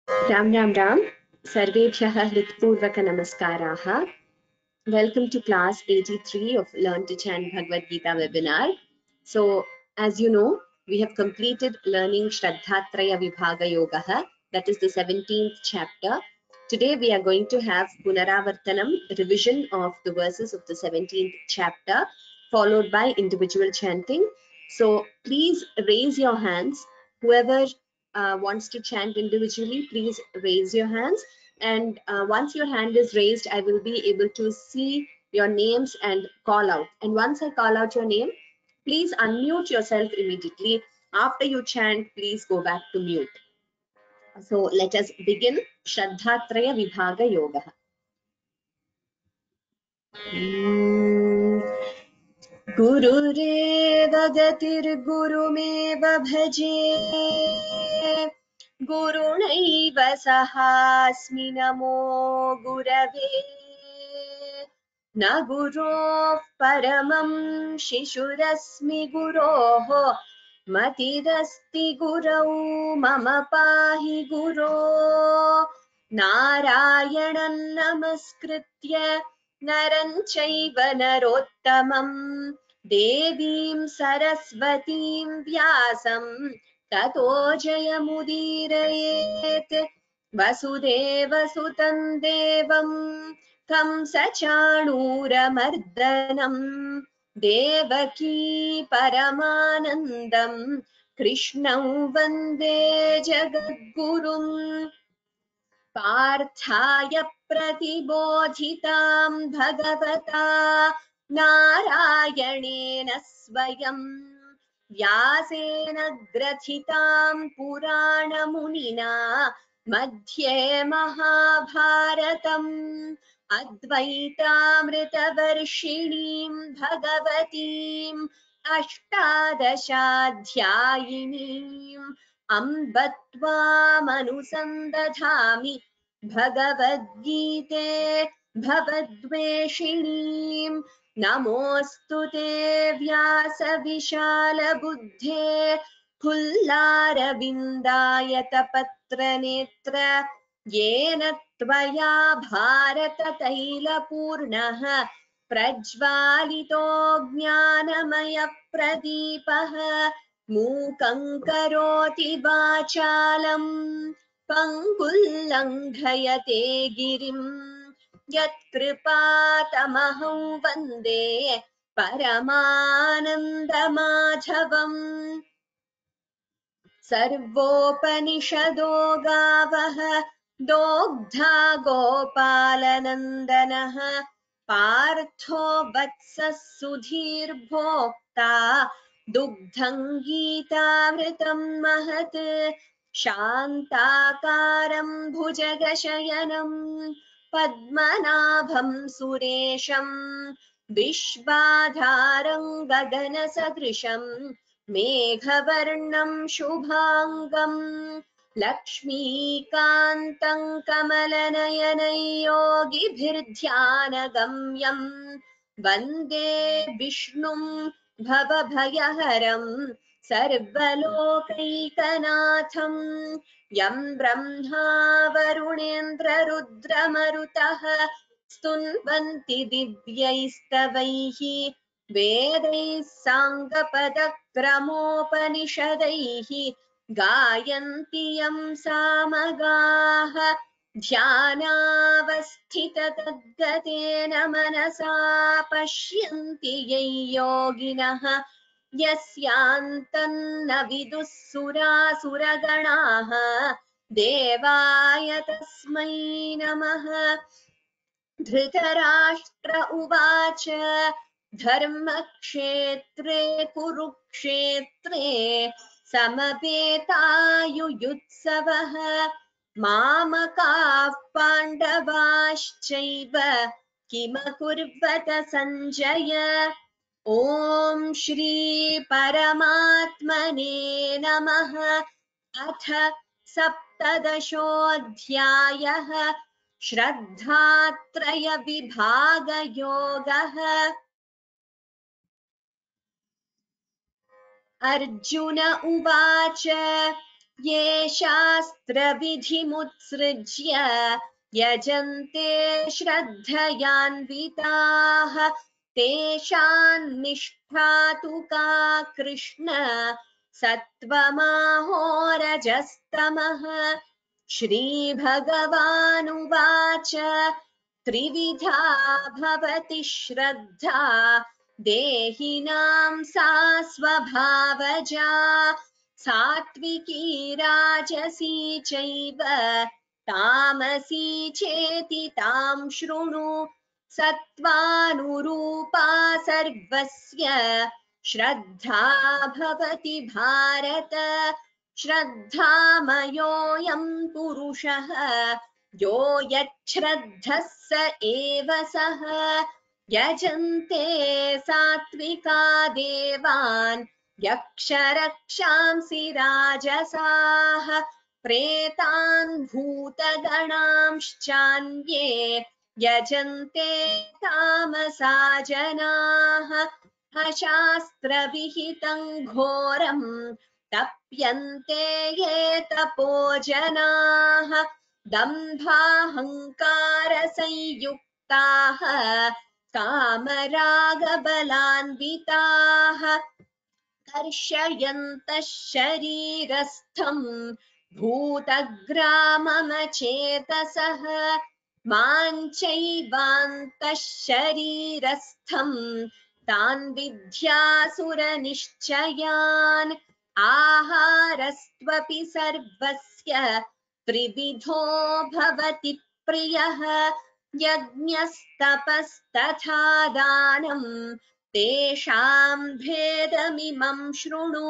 Ram Ram Ram. Sarvebhyah Hritpurvaka Namaskaraha. Welcome to class 83 of Learn to Chant Bhagavad Gita webinar. So, as you know, we have completed learning Shraddhatraya Vibhaga Yogaha, that is the 17th chapter. Today we are going to have Punaravartanam, revision of the verses of the 17th chapter, followed by individual chanting. So, please raise your hands. Whoever wants to chant individually, please raise your hands. And once your hand is raised, I will be able to see your names and call out. And once I call out your name, please unmute yourself immediately. After you chant, please go back to mute. So let us begin. Shraddhatraya Vibhaga Yoga. गुरुरेव गतिर्गुरुमेव भजे गुरुणैव सहास्मि नमो गुरवे न गुरोः परमं शिशुरस्मि गुरोः मतिरस्ति गुरौ मम पाहि गुरो नारायणं नमस्कृत्य नरं चैव नरोत्तमं देवीं सरस्वतीं व्यासं ततो जयमुदीरयेत् वसुदेवसुतं देवं कंसचाणूरमर्दनं देवकी परमानन्दं कृष्णं वन्दे जगद्गुरुम् पार्थाय प्रतिबोधितां भगवता नारायणेन स्वयं व्यासेन ग्रथितां पुराणमुनिना मध्ये महाभारतम् अद्वैतामृतवर्षिणीं भगवतीम् अष्टादशाध्यायिनीम् अम्ब त्वामनुसन्दधामि भगवद्गीते भवद्वेषिणीम् नमोऽस्तु ते व्यासविशालबुद्धे फुल्लारविन्दायतपत्रनेत्र येन त्वया भारततैलपूर्णः प्रज्वालितो ज्ञानमयप्रदीपः मूकं करोति वाचालम् पङ्गुल्लङ्घयते गिरिं यत्कृपातमहं वन्दे परमानन्दमाधवम् सर्वोपनिषदो गावः दोग्धा गोपालनन्दनः पार्थो वत्सः सुधीर्भोक्ता दुग्धं गीतामृतं महत् शान्ताकारं भुजगशयनं पद्मनाभं सुरेशं विश्वाधारं गगनसदृशं मेघवर्णं शुभाङ्गम् लक्ष्मीकान्तं कमलनयनं योगिभिर्ध्यानगम्यं वन्दे विष्णुं भवभयहरं सर्वलोकैकनाथं यं ब्रह्मा वरुणेन्द्ररुद्रमरुतः स्तुन्वन्ति दिव्यैस्तवैः वेदैः साङ्गपदक्रमोपनिषदैः गायन्ति यं सामगाः ध्यानावस्थिततद्गतेन मनसा पश्यन्ति यं योगिनः यस्यान्तन्न विदुः सुरासुरगणाः देवाय तस्मै नमः धृतराष्ट्र उवाच धर्मक्षेत्रे कुरुक्षेत्रे समवेतायुयुत्सवः मामकाः पाण्डवाश्चैव किमकुर्वत सञ्जय ॐ श्री परमात्मने नमः अथ सप्तदशोऽध्यायः श्रद्धात्रयविभागयोगः अर्जुन उवाच ये शास्त्रविधिमुत्सृज्य यजन्ते श्रद्धयान्विताः तेषां निष्ठा तु का कृष्ण सत्त्वमाहोरजस्तमः श्रीभगवानुवाच त्रिविधा भवति श्रद्धा देहिनां सा स्वभावजा सात्विकी राजसी चैव तामसी चेति तां शृणु सत्त्वानुरूपा सर्वस्य श्रद्धा भवति भारत श्रद्धामयोऽयं पुरुषः यो यच्छ्रद्धः स एव सः यजन्ते सात्विका देवान् यक्षरक्षांसि राजसाः प्रेतान् भूतगणांश्चान्ये यजन्ते तामसा जनाः अशास्त्रविहितं घोरं तप्यन्ते ये तपो जनाः दम्भाहङ्कारसंयुक्ताः कामरागबलान्विताः कर्षयन्तः शरीरस्थं भूतग्राममचेतसः मां चैवान्तः शरीरस्थं तान् विद्यासुरनिश्चयान् आहारस्त्वपि सर्वस्य त्रिविधो भवति प्रियः यज्ञस्तपस्तथा दानम् तेषां भेदमिमं शृणु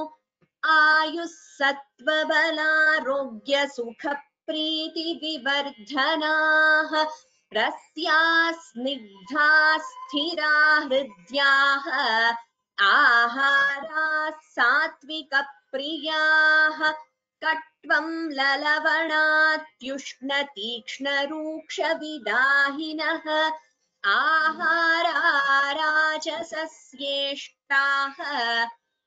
आयुः सत्त्वबलारोग्यसुखप्रीतिविवर्धनाः रस्याः स्निग्धाः स्थिरा हृद्याः आहाराः सात्विकप्रियाः कट्वं ललवणात्युष्णतीक्ष्णरूक्षविदाहिनः आहारा राजसस्येष्टाः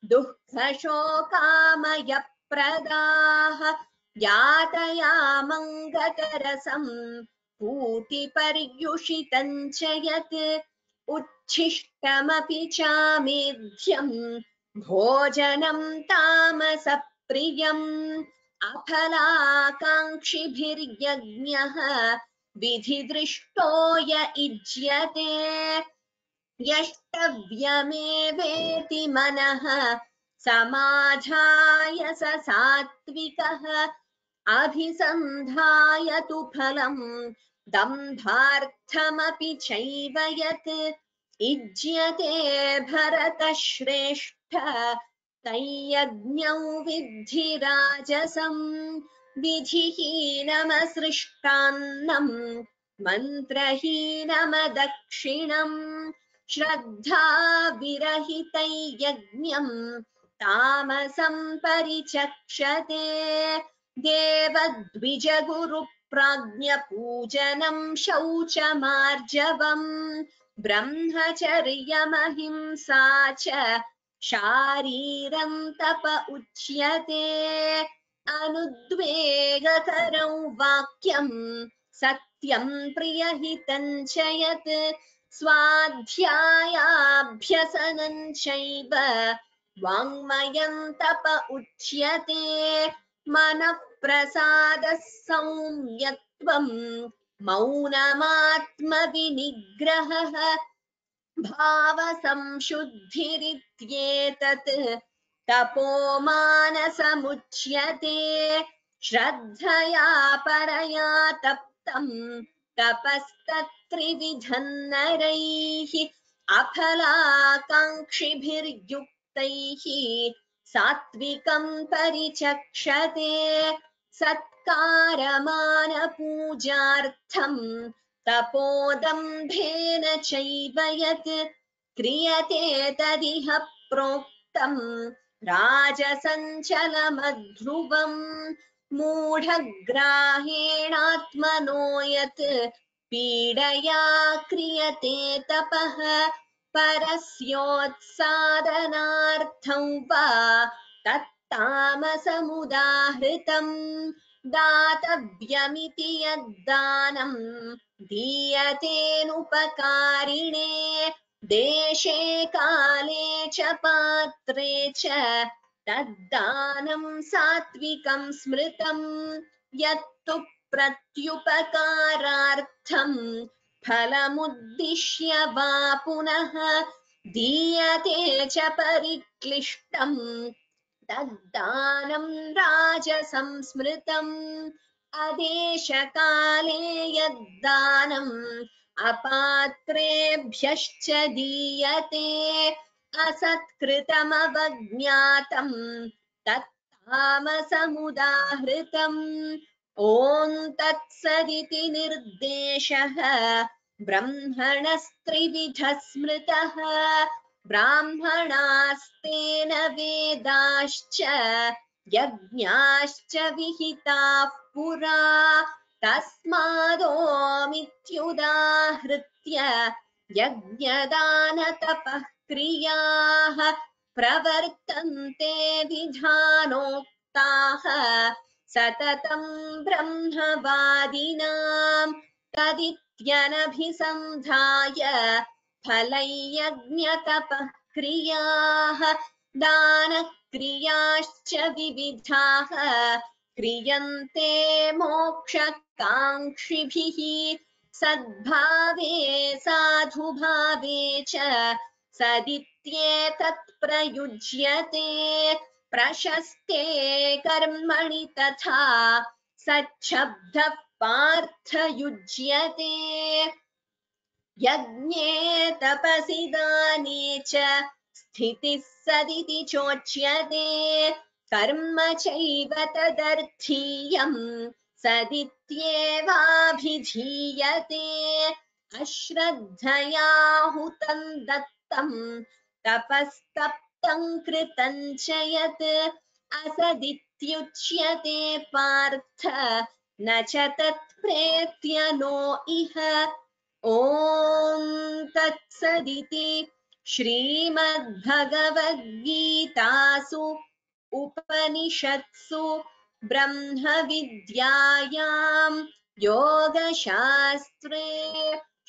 दुःखशोकामयप्रदाः यातयामङ्गतरसं पूतिपर्युषितं च यत् उच्छिष्टमपि चामेध्यं भोजनं तामसप्रियम् अफलाकाङ्क्षिभिर्यज्ञः विधिदृष्टो य इज्यते यष्टव्यमेवेति मनः समाधाय स सात्विकः अभिसन्धाय तु फलम् दम्भार्थमपि चैव यत् इज्यते भरतश्रेष्ठ तय्यज्ञौ विद्धि राजसम् विधिहीनमसृष्टान्नम् मन्त्रहीनमदक्षिणम् श्रद्धाविरहितं यज्ञम् तामसं परिचक्षते देवद्विजगुरुप्राज्ञपूजनं शौचमार्जवम् ब्रह्मचर्यमहिंसा च शारीरं तप उच्यते अनुद्वेगकरं वाक्यं सत्यं प्रियहितं च यत् स्वाध्यायाभ्यसनं चैव वाङ्मयं तप उच्यते मनःप्रसादः सौम्यत्वं मौनमात्मविनिग्रहः भावसंशुद्धिरित्येतत् तपो मानसमुच्यते श्रद्धया परया तप्तं तपस्तत्त्रिविधं नरैः अफलाकाङ्क्षिभिर्युक्तैः सात्विकं परिचक्षते सत्कारमानपूजार्थं तपोदम्भेन चैव यत् क्रियते तदिह प्रोक्तं राजसञ्चलमध्रुवम् मूढग्राहेणात्मनो यत् पीडया क्रियते तपः परस्योत्सादनार्थं वा तामसमुदाहृतम् दातव्यमिति यद्दानं दीयतेनुपकारिणे देशे काले च पात्रे च तद्दानं सात्विकं स्मृतम् यत्तु प्रत्युपकारार्थं फलमुद्दिश्य वा पुनः दीयते च परिक्लिष्टम् तद्दानं राजसंस्मृतम् अदेशकाले यद्दानम् अपात्रेभ्यश्च दीयते असत्कृतमवज्ञातम् तत्तामसमुदाहृतम् ॐ तत्सदिति निर्देशः ब्रह्मणस्त्रिविधः स्मृतः ब्राह्मणास्तेन वेदाश्च यज्ञाश्च विहिताः पुरा तस्मादोमित्युदाहृत्य यज्ञदानतपः क्रियाः प्रवर्तन्ते विधानोक्ताः सततं ब्रह्मवादिनां तदित्यनभिसन्धाय फलयज्ञतपः क्रियाः दानक्रियाश्च विविधाः क्रियन्ते मोक्षकाङ्क्षिभिः सद्भावे साधुभावे च सदित्येतत् प्रयुज्यते प्रशस्ते कर्मणि तथा सच्छब्दः पार्थयुज्यते यज्ञे तपसि दाने च स्थितिः सदिति चोच्यते कर्म चैव तदर्थीयम् सदित्येवाभिधीयते अश्रद्धया हुतं दत्तं तपस्तप्तं कृतं च यत् असदित्युच्यते पार्थ न च तत्प्रेत्य नो इह ॐ तत्सदिति श्रीमद्भगवद्गीतासु उपनिषत्सु ब्रह्मविद्यायां योगशास्त्रे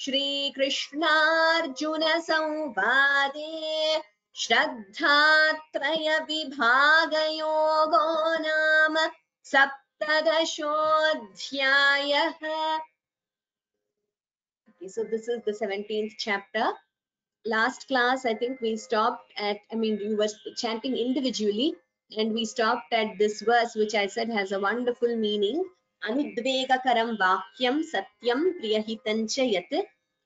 श्रीकृष्णार्जुनसंवादे श्रद्धात्रयविभागयोगो नाम सप्तदशोऽध्यायः. So this is the 17th chapter. Last class, I think we stopped at, you were chanting individually, and we stopped at this verse, which I said has a wonderful meaning. Anudvegakaram vakyam satyam priyahitancha yat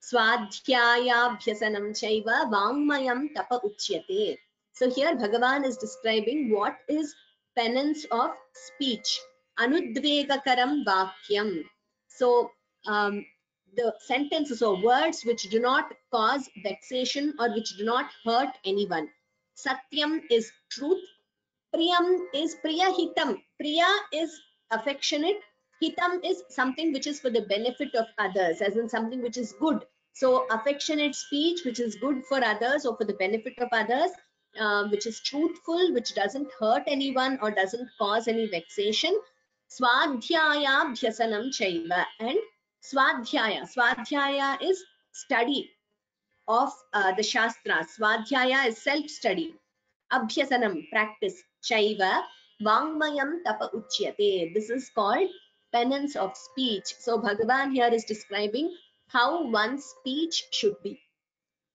swadhyayabhyasanam chaiva vangmayam tapa uchyate. So here Bhagavan is describing what is penance of speech. Anudvegakaram vakyam. So the sentences or words which do not cause vexation or which do not hurt anyone. Satyam is truth. Priyam is priyahitam. Priya is affectionate. Hitam is something which is for the benefit of others, as in something which is good. So affectionate speech which is good for others or for the benefit of others, which is truthful, which doesn't hurt anyone or doesn't cause any vexation. Swadhyaya bhyasanam chaiva. And Swadhyaya is study of the Shastras. Swadhyaya is self-study. Abhyasanam, practice. Chaiva, Vangmayam tapa uchyate. This is called penance of speech. So Bhagavan here is describing how one's speech should be.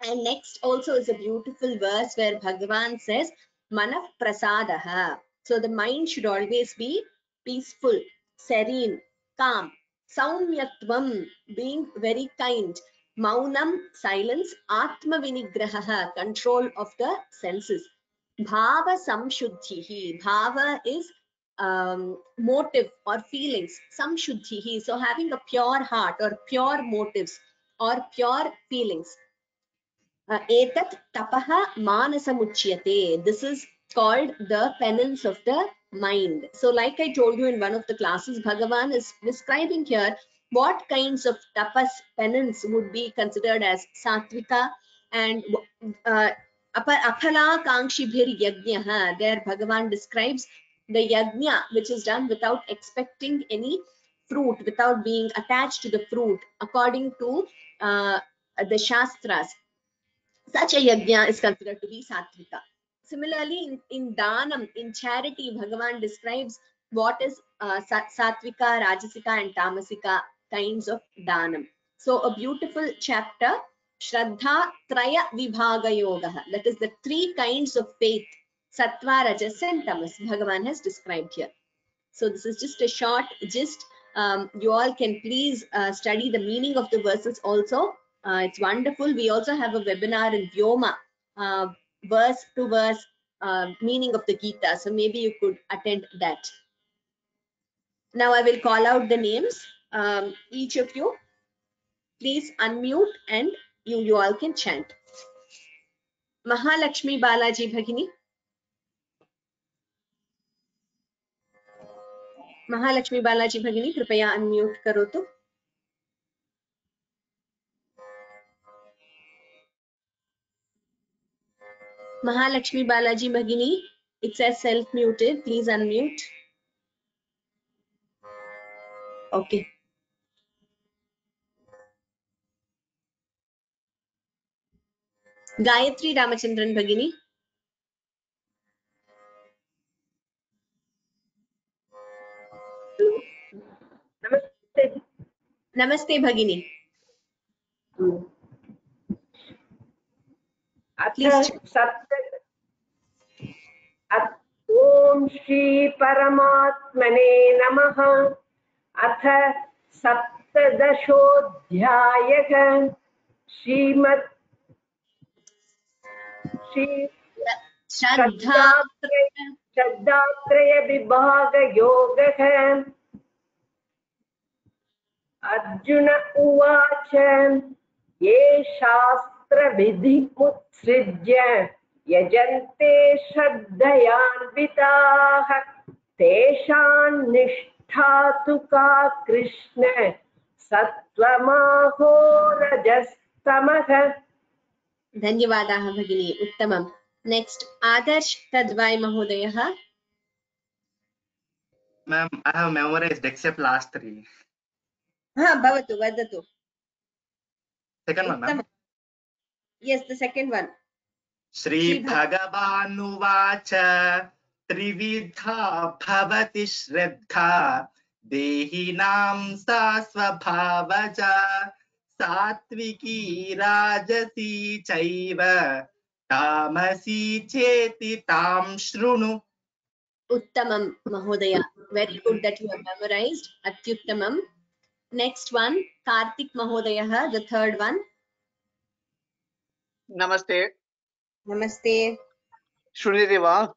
And next also is a beautiful verse where Bhagavan says, Manah prasadaha. So the mind should always be peaceful, serene, calm. Saumyatvam, being very kind. Maunam, silence. Atma vinigraha, control of the senses. Bhava samshuddhihi. Bhava is motive or feelings. Samshuddhihi. So having a pure heart or pure motives or pure feelings. Etat tapaha manasamuchyate. This is called the penance of the mind. So like I told you in one of the classes, Bhagavan is describing here what kinds of tapas, penance would be considered as sattvika, and Aphalakankshibhir yajnah. There Bhagavan describes the yajna which is done without expecting any fruit, without being attached to the fruit, according to the Shastras. Such a yajna is considered to be sattvika. Similarly, in Danam, in charity, Bhagavan describes what is sattvika, rajasika and tamasika kinds of Danam. So a beautiful chapter, Shraddha Traya Vibhaga Yoga. That is the three kinds of faith, Sattva, Rajas and Tamas, Bhagavan has described here. So this is just a short gist. You all can please study the meaning of the verses also. It's wonderful. We also have a webinar in Vyoma, verse to verse meaning of the Gita. So maybe you could attend that. Now I will call out the names. Each of you, please unmute and you all can chant. Mahalakshmi Balaji Bhagini. Mahalakshmi Balaji Bhagini, कृपया unmute करोतु. Mahalakshmi Balaji Bhagini, it says self-muted. Please unmute. Okay. Gayatri Ramachandran Bhagini. Namaste. Namaste Bhagini. Please. Om Shri Paramatmane Namaha. अथ सप्तदशोऽध्यायः. श्रद्धात्रय विभाग योगः. अर्जुन उवाच ये शास्त्रविधिमुत्सृज्य यजन्ते श्रद्धयान्विताः तेषां निष्ठा तु का कृष्ण सत्त्वमाहो रजस्तमः. धन्यवादाः भगिनी, उत्तमम्. नेक्स्ट आदर्श तद्वाय महोदयः. Ma'am, I have memorized except last three. भवतु वदतु. Second one, ma'am. Yes, the second one. Shri Bhagavanuvacha Trividha Bhavati Shraddha Dehinam Sa Swabhavaja Satviki Rajasi Chaiva Tamasi Cheti Tam Shrunu. Uttamam Mahodaya. Very good that you have memorized. Atyuttamam. Next one, Karthik Mahodaya, the third one. Namaste. Namaste. Shruyate va?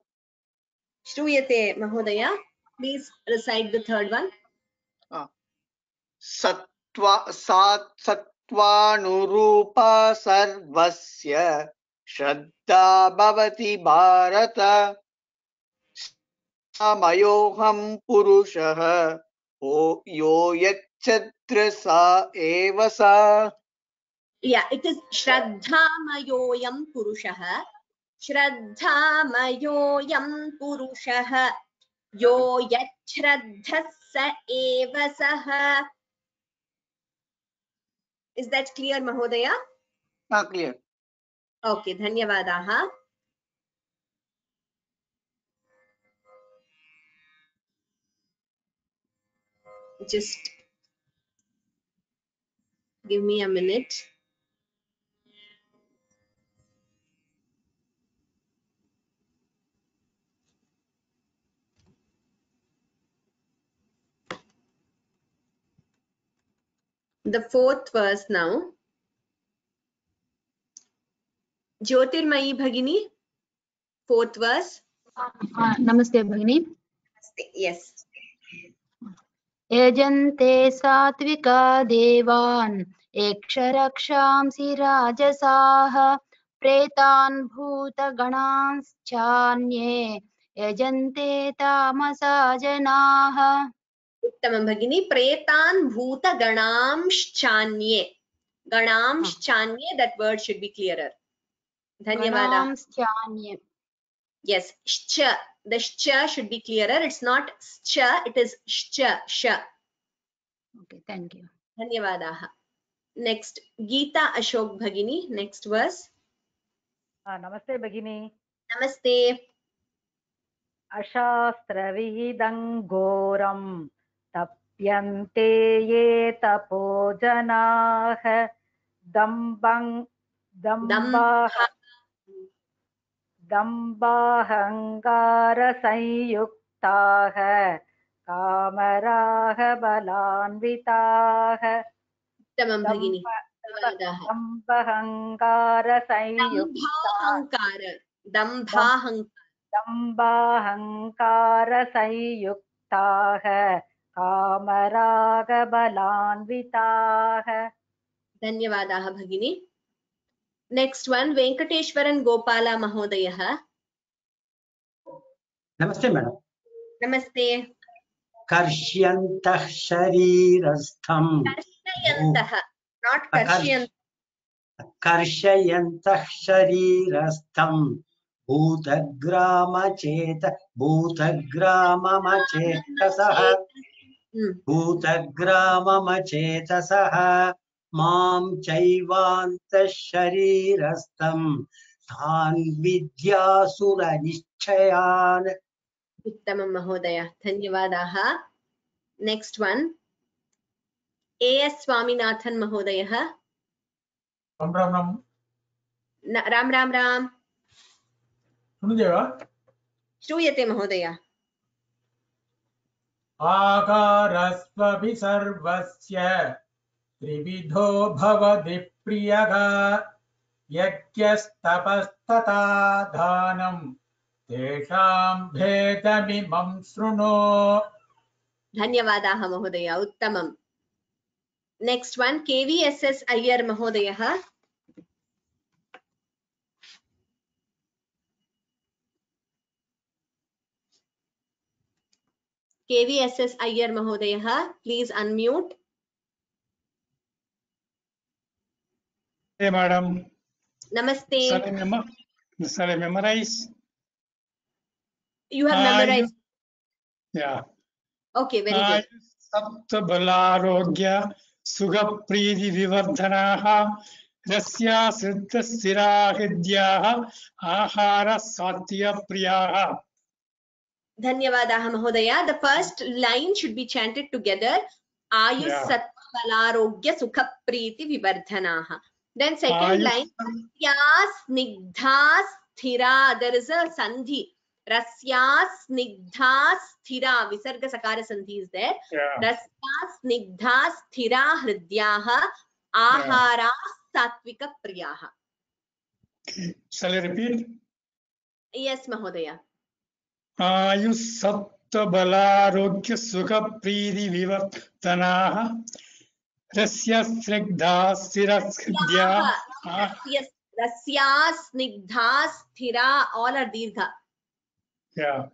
Shruyate Mahodaya. Please recite the third one. Sattvanurupa sarvasya Shraddha bhavati bharata Samayoham purushah yo yachchatra sa eva sa. Yeah, it is Shraddha Mayoyam Purushah. Shraddha Mayoyam Purushah. Yo Yachraddhasa Eva Saha. Is that clear, Mahodaya? Clear. Okay, Dhanyavadaha. Just give me a minute. The fourth verse now. Jyotirmayi Bhagini, fourth verse. Namaste Bhagini. Yes. Yajante satvika devan eksharakshamsi rajasaha pretan bhuta ganans chanye yajante tamasa janaha. Uttamam Bhagini. Pretan bhuta ganamshchanye. Ganamshchanye, that word should be clearer. Dhanyavada. Ganamschanye. Yes, shcha. The shcha should be clearer. It's not scha, it is shcha, sha. Okay, thank you. Dhanyavadaha. Next, Geeta Ashok Bhagini. Next verse. नमस्ते भगिनी. Namaste. अशास्त्रविहितं घोरं तप्यन्ते ये तपो जनाः दम्भाहङ्कारसंयुक्ताः कामराः बलान्विताः. Tamam Bhagini. Dhanyavadaha. दम्भाहङ्कारसंयुक्ताः कामरागबलान्विताः. Dhanyavadaha Bhagini. Next one, Venkateshwaran Gopala Mahodayah. Namaste, madam. Namaste. Karshyantaha sharirastham. Karshayantaha, not Karshyantaha. Karshyantaha sharirastham. Bhutagramamachetasaha. Bhutagramamachetasaha. Mam chaivantaha sharirastham. Tan vidyasura nishchayan. Uttamam Mahodaya. Dhanyavadaha. Next one, A.S. Swaminathan Mahodayah. Ram Ram Ram. Ram Ram Ram. Shunudeva. Shruyate Mahodaya. Akarasvavi sarvasya trividho bhavati priyaga yagyastapastata dhanam tesham bhedamimam sruno. Dhanyavadaha Mahodaya. Uttamam. Next one, KVSS Iyer Mahodayah. KVSS Iyer Mahodayah. Please unmute. Hey, madam. Namaste. Shall I memorize? You have memorized. Yeah. Okay, very good. Saptabalarogya Sugapridi Vivardhanaha Rasya Siddha Sirahidyaha Ahara Satya Priyaha. Dhanyavadaha Mahodaya. The first line should be chanted together. Ayus Satvalarogya Sukha Priti Vivardhanaha. Then second line, Rasya Snigdha Sthira. There is a sandhi. Rasya Snigdha Sthira. Visarga Sakara sandhi is there. Rasya Snigdha Sthira Hridyaha Ahara Satvika Priyaha. Shall I repeat? Yes, Mahodaya. Ayus Saptabalarogya Sugapridi Vivardhanaha Rasya Snigdha Sthira. Yes, Rasya Snigdha Sthira. All are Dirgha. Yeah.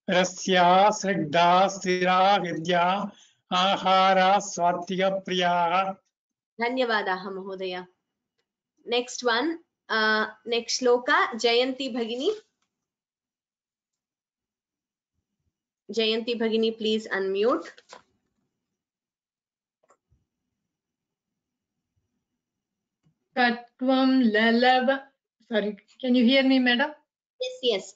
Rasya Srigdha Sthira Hridya Ahara Swatya Priya. Dhanyavadaha Mahodaya. Next one, next shloka, Jayanti Bhagini. Jayanti Bhagini, please unmute. Katvam lalava. Sorry, can you hear me, madam? Yes, yes.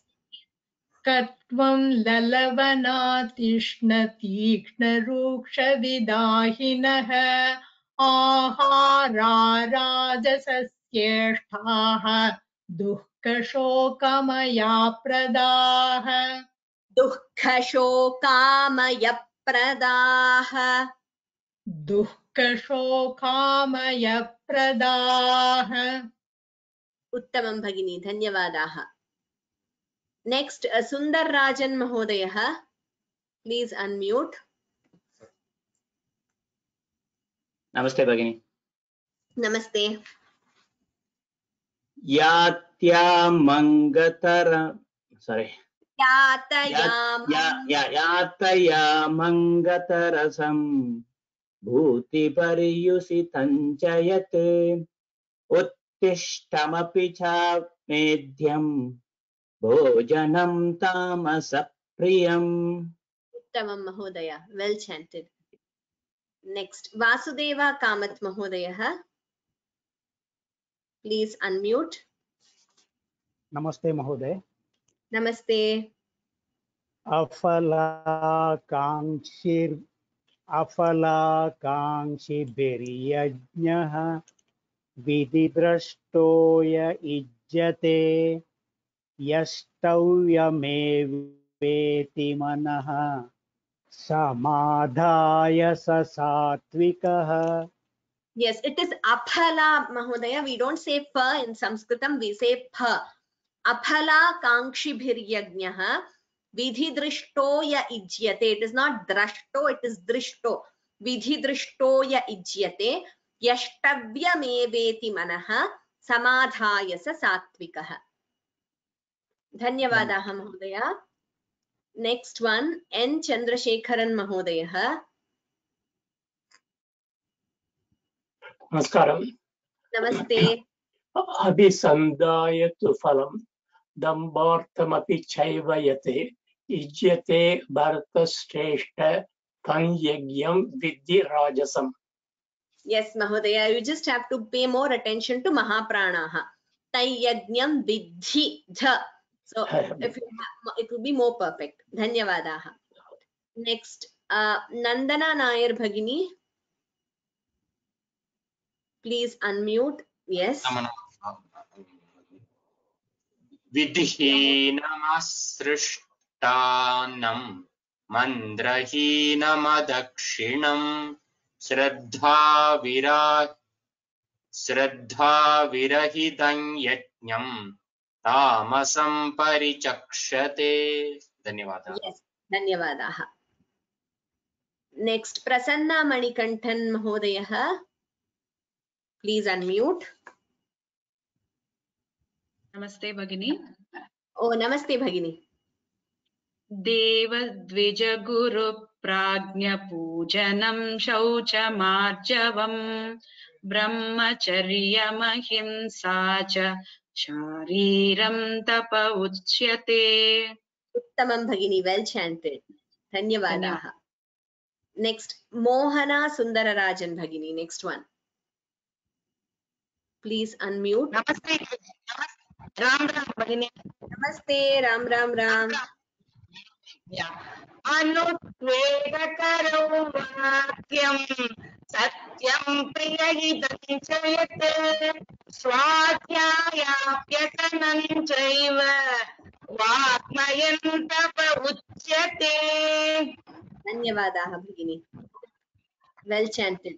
Katvam lalavanatikshnatikshnarukshvidahinah ahara rajasasyeshtaah duhkashokamaya pradaah. Duhkashokamaya pradaah. Duhkashokamaya pradaah. Uttamam Bhagini, Dhanyavadaha. Next, Sundar Rajan Mahodayah. Please unmute. Namaste Bhagini. Namaste. Yatya Mangatara. Sorry. Yataya Mangatarasam Bhuti Pariyusitanchayate Uttishthamapi cha मेध्यं भोजनं तामसप्रियम्। उत्तमं महोदय, well chanted. Next, Vasudeva Kamath Mahodayah. Please unmute. नमस्ते महोदय। Namaste. अफलाकाङ्क्षिभिर्यज्ञः विधिभ्रष्टो य युज्यते यष्टव्यमेवेति मनः समाधाय स सात्विकः। Yes, it is aphala Mahodaya. We don't say pa in Sanskritam, we say pa. Aphala kankshibhiryajnaha vidhi drishto ya ijyate. It is not drashto, it is drishto. Vidhi drishto ya ijyate yashtavyameveti manaha samadhaya sa satvikaha. Dhanyavadaha Mahodaya. Next one, N. Chandrasekharan Mahodayah. नमस्कारम्। Namaste. अभिसन्धाय तु फलं दम्भार्थमपि चैव यते युज्यते भरतश्रेष्ठ तं यज्ञं विद्धि राजसम्। Yes, Mahodaya, you just have to pay more attention to Mahapranaha. Tai yajnam vidhi dha. So if you have, it will be more perfect. Dhanyavadaha. Next, Nandana Nair Bhagini. Please unmute. Yes. विधिहीनमसृष्टान्नं मन्द्रहीनमदक्षिणं श्रद्धाविरहितं यज्ञं तामसं परिचक्षते। धन्यवादः। Yes, Dhanyavadaha. Next, Prasanna Manikanthan Mahodayah. Please unmute. नमस्ते भगिनी। Oh, Namaste Bhagini. देव द्विज गुरु प्राज्ञ पूजनं शौचमार्जवं ब्रह्मचर्यमहिंसा च शारीरं तप उच्यते। Uttamam Bhagini, well chanted. Dhanyavadaha. Next, Mohana Sundararajan Bhagini. Next one. Please unmute. नमस्ते राम राम भगिनी। Namaste, Ram Ram Ram. अनुत्वेगकरो वाक्यं सत्यं प्रियहितं च यत् स्वाध्यायाभ्यसनं चैव वाङ्मयं तप उच्यते। Dhanyavadaha Bhagini. Well chanted.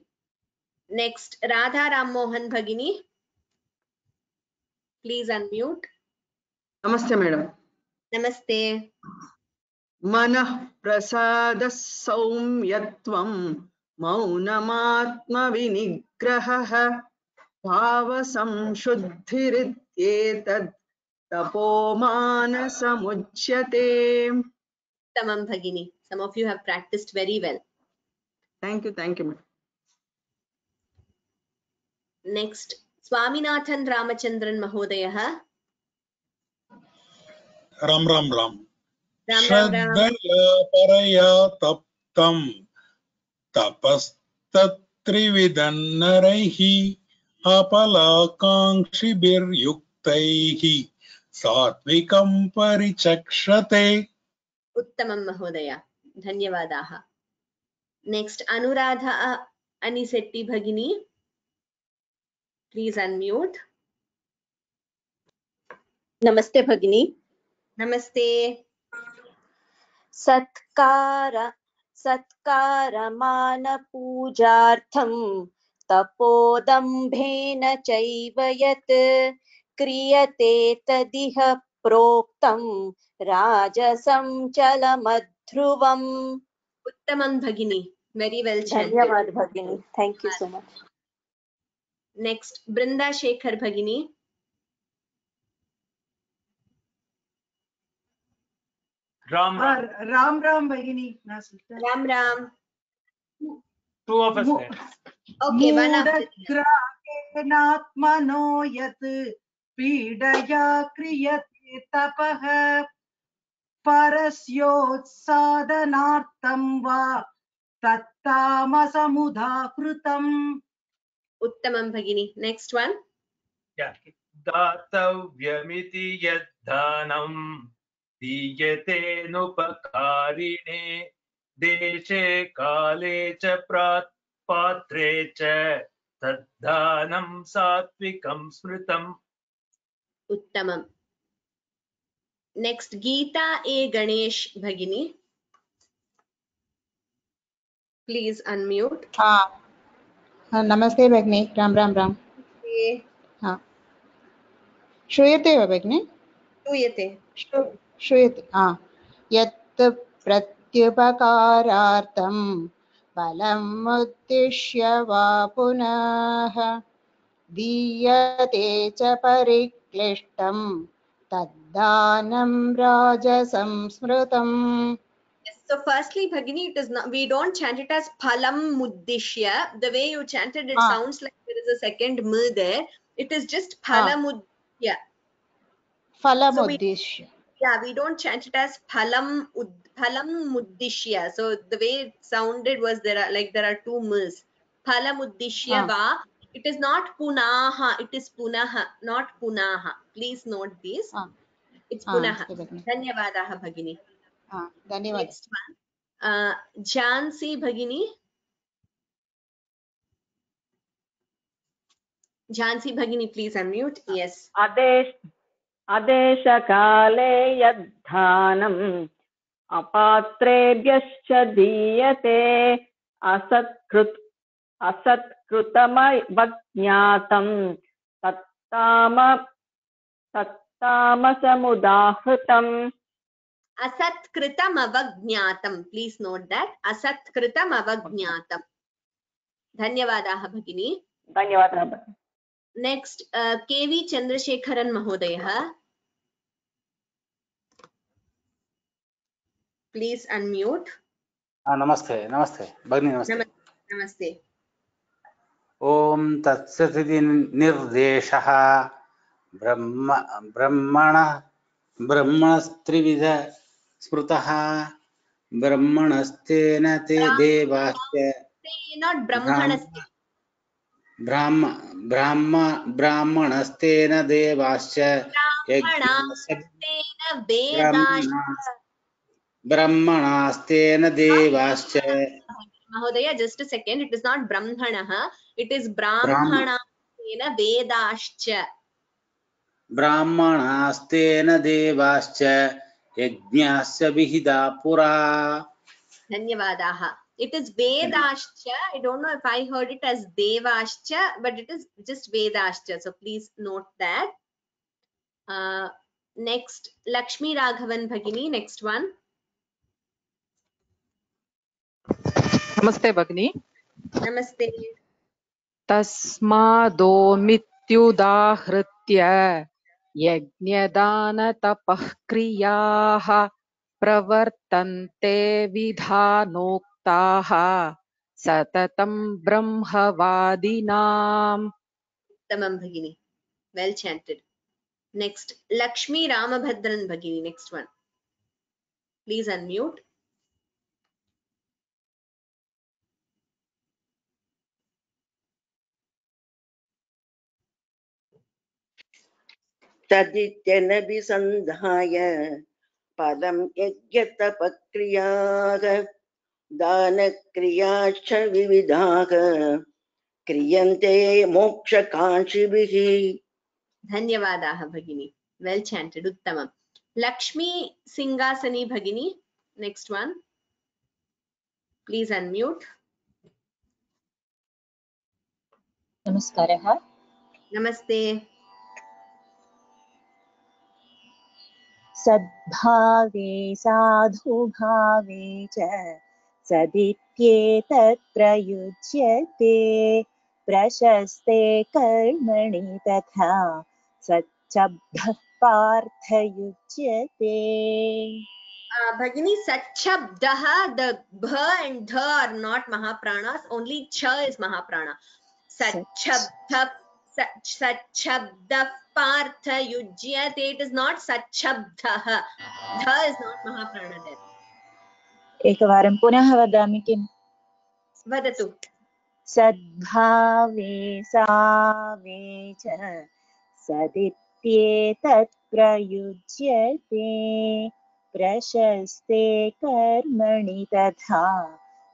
Next, Radha Ram Mohan Bhagini. Please unmute. नमस्ते मैडम। Namaste. मनः प्रसादः सौम्यत्वं मौनमात्मविनिग्रहः भावसंशुद्धिरित्येतत् तपोमानसमुच्यते। Tamam Bhagini. Some of you have practiced very well. Thank you, madam. Next, Swaminathan Ramachandran Mahodayah. Ram Ram Ram. Ram Ram Ram. श्रद्धया परया तप्तं तपस्तत्त्रिविधन्नरैः अपलाकाङ्क्षिभिर्युक्तैः सात्विकं परिचक्षते। Uttamam Mahodaya. Dhanyavadaha. Next, Anuradha Anisetti Bhagini. Please unmute. नमस्ते भगिनी। Namaste. सत्कारमान पूजार्थं तपोदम्भेन चैव यत् क्रियते तदिह प्रोक्तं राजसं चलमध्रुवम्। Uttamam Bhagini. Very well chanted. धन्यवाद भगिनी। Thank you so much. Next, Brinda Shekhar Bhagini. Ram Ram भगिनी। Ram Ram. Two of us there. Okay, one of मूढग्राहेणात्मनो यत् पीडया क्रियते तपः परस्योत्सादनार्थं वा तत्तामसमुदाहृतम्. उत्तमं भगिनी. नेक्स्ट वन. दातव्यमिति यद्दानं दीयतेनुपकारिणे देशे काले च पात्रे च तद्दानं सात्विकं स्मृतम्. उत्तमं. नेक्स्ट गीता ए गणेश भगिनी. Please unmute. नमस्ते भगिनी. राम राम राम. हाँ श्रूयते वा भगिनी? श्रूयते. यत् प्रत्युपकारार्थं फलम् उद्दिश्य वा पुनः दीयते च परिक्लिष्टं तद्दानं राजसंस्मृतम्. So firstly, Bhagini, it is not, we don't chant it as phalam muddishya. The way you chanted, it sounds like there is a second m there. It is just phalam muddishya. Phalam muddishya. Yeah, we don't chant it as phalam muddishya. So the way it sounded was there are two m's. Phalam muddishya va. It is not punaha. It is punaha, not punaha. Please note this. It's punaha. Dhanyavadaha Bhagini. धन्यवाद. Next one, Jhansi Bhagini. Jhansi Bhagini, please unmute. Yes. आदेशकाले यद्धानम् अपात्रेभ्यश्च दीयते असत्कृतमवज्ञातं तत्तामसमुदाहृतम्. Asatkritam avagnatam. Please note that. Asatkritam avagnatam. Dhanyavadaha Bhagini. Dhanyavadaha. Next, KV Chandrasekharan Mahodaya. Please unmute. नमस्ते नमस्ते भगिनी नमस्ते. नमस्ते. ओम तत्सदिति निर्देशः ब्रह्मणस्त्रिविध स्मृतः ब्रह्मणस्तेन ते देवाश्च. Not brahmanasti. ब्राह्मणस्तेन देवाश्च ब्रह्मणास्तेन देवाश्च. Mahodaya, just a second. It is not brahmanaha. It is brahmanastena vedascha. ब्राह्मणास्तेन देवाश्च यज्ञस्य विहिता पुरा. Dhanyavadaha. It is vedascha. I don't know if I heard it as devascha, but it is just vedascha. So please note that. Next, Lakshmi Raghavan Bhagini. Next one. नमस्ते भगिनी. नमस्ते. तस्मादोमित्युदाहृत्य यज्ञदानतपः क्रियाः प्रवर्तन्ते विधानोक्ताः सततं ब्रह्मवादिनाम्. Uttamam Bhagini. Well chanted. Next, Lakshmi Ramabhadran Bhagini. Next one. Please unmute. तदित्यनभिसन्धाय पदं यज्ञतपक्रियाः दानक्रियाश्च विविधाः क्रियन्ते मोक्षकाङ्क्षिभिः. Dhanyavadaha Bhagini. Well chanted. Uttamam. Lakshmi Singasani Bhagini. Next one. Please unmute. Namaskaraha. Namaste. सद्भावे साधुभावे च सदित्येतत्र युज्यते प्रशस्ते कर्मणि तथा सच्चब्दः पार्थ युज्यते. Bhagini, Sachabdaha, the bha and dha are not Mahapranas, only cha is Mahaprana. Sachabdha Sachabdah partha yujyate. It is not sachabdah. Dha is not Mahaprana there. एकवारं पुनः वदामि किम्? Vadatu. सद्भावे Save च सदित्येतत् प्रयुज्यते प्रशस्ते कर्मणि तथा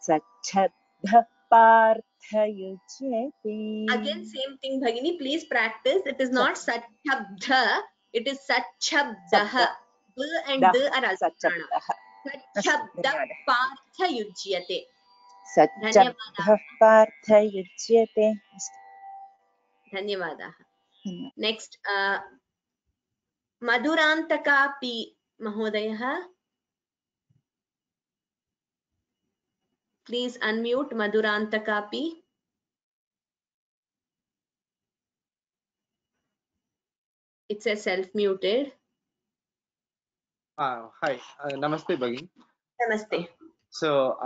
सच्छब्दः पार्थयुज्यते. Again same thing Bhagini, please practice. It is not sachabdah, it is sachabdah. B and D are also prana. Sachabdah partha yujyate. सच्छब्दः पार्थयुज्यते. Dhanyavadah. Next, Madhurantakapi Mahodayah. Please unmute Madhurantakapi. It says self-muted. Hi, Namaste Bhagini. Namaste. So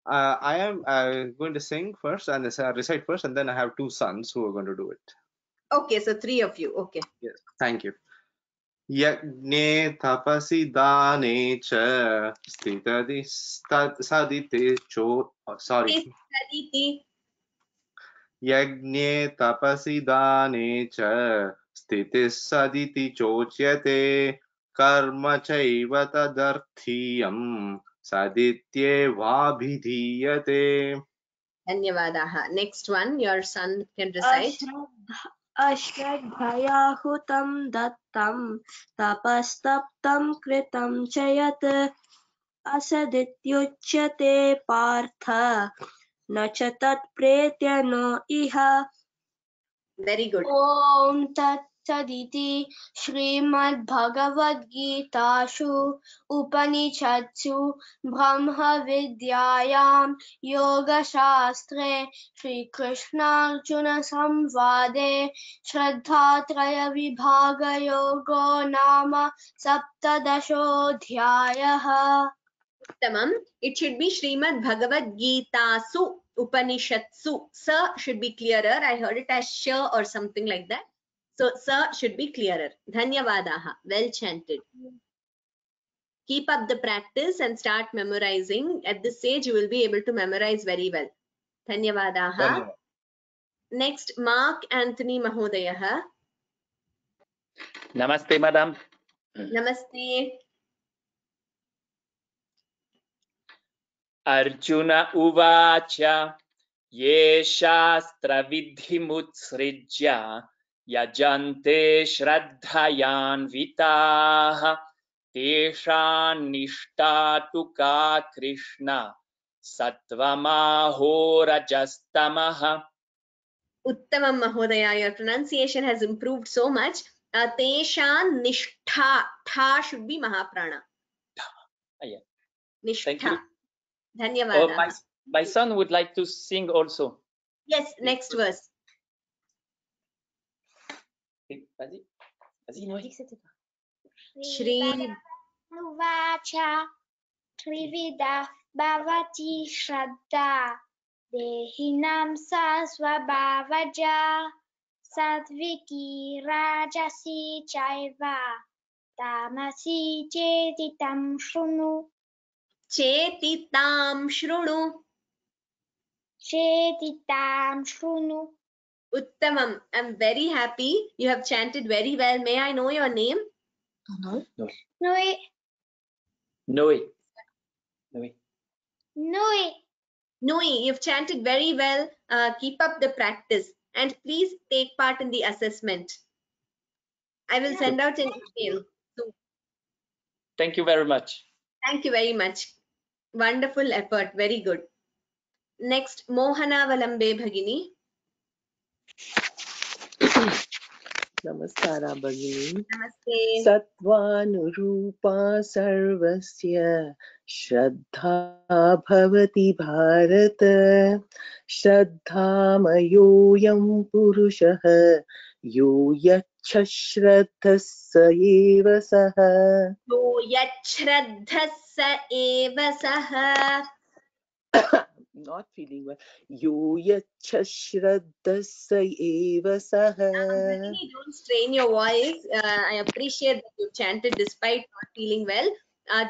I am going to sing first and recite first, and then I have two sons who are going to do it. Okay, so three of you. Okay. Yes, thank you. Yagne tapasi dane cha stitadi sadite cho. Sorry. Yagne tapasi dane cha stitis saditi chocyate karma chaiva tadarthiyam sadityevabhidhiyate. Dhanyavadah. Next one, your son can recite. अश्रद्धया हुतं दत्तं तपस्तप्तं कृतं च यत् असदित्युच्यते पार्थ न च तत्प्रेत्य नो इह. Very good. ॐ तत्सदिति श्रीमद्भगवद्गीतासु उपनिषत्सु ब्रह्मविद्यायां योगशास्त्रे श्रीकृष्णार्जुनसंवादे श्रद्धात्रयविभागयोगो नाम सप्तदशोऽध्यायः. Tamam. It should be Srimad Bhagavad Gita Su Upanishatsu. Sa should be clearer. I heard it as Sha or something like that. So Sa should be clearer. Dhanyavadaha. Well chanted. Keep up the practice and start memorizing. At this stage, you will be able to memorize very well. Dhanyavadaha. Next, Mark Anthony Mahodayaha. Namaste, madam. Namaste. Arjuna uvacha ye shastra vidhimutsrijya yajante shraddhayan vitaha teshan nishtatu ka Krishna satvamaho rajastamaha. Uttamam Mahodaya, your pronunciation has improved so much. Teshan nishtha. Tha should be Mahaprana. Yeah. Nishtha. Thank you. Dhanyavada. My son would like to sing also. Yes, next verse. Vas-y. Shri Uvacha Trividah Bhavati Shraddha Dehinam Sasvabhavaja Satviki Rajasi Chaiva Tamasi Chetitam Shrunu. Chetitam Shrunu. Chetitam Shrunu. Uttamam. I'm very happy. You have chanted very well. May I know your name? No. Nui. Nui. Nui, you've chanted very well. Keep up the practice and please take part in the assessment. I will send out an email. So, Thank you very much. thank you very much. Wonderful effort. Very good. Next, Mohana Valambe Bhagini. Namaskara Bhagini. Namaste. Sattvanurupa sarvasya Shraddha bhavati bharata Shraddhamayoyam purushah Yo yacha shraddhasa eva saha. Yo yachraddhasa eva saha. not feeling well. Yo yacha shraddha sa eva saha. Bhagini, don't strain your voice. I appreciate that you chanted despite not feeling well.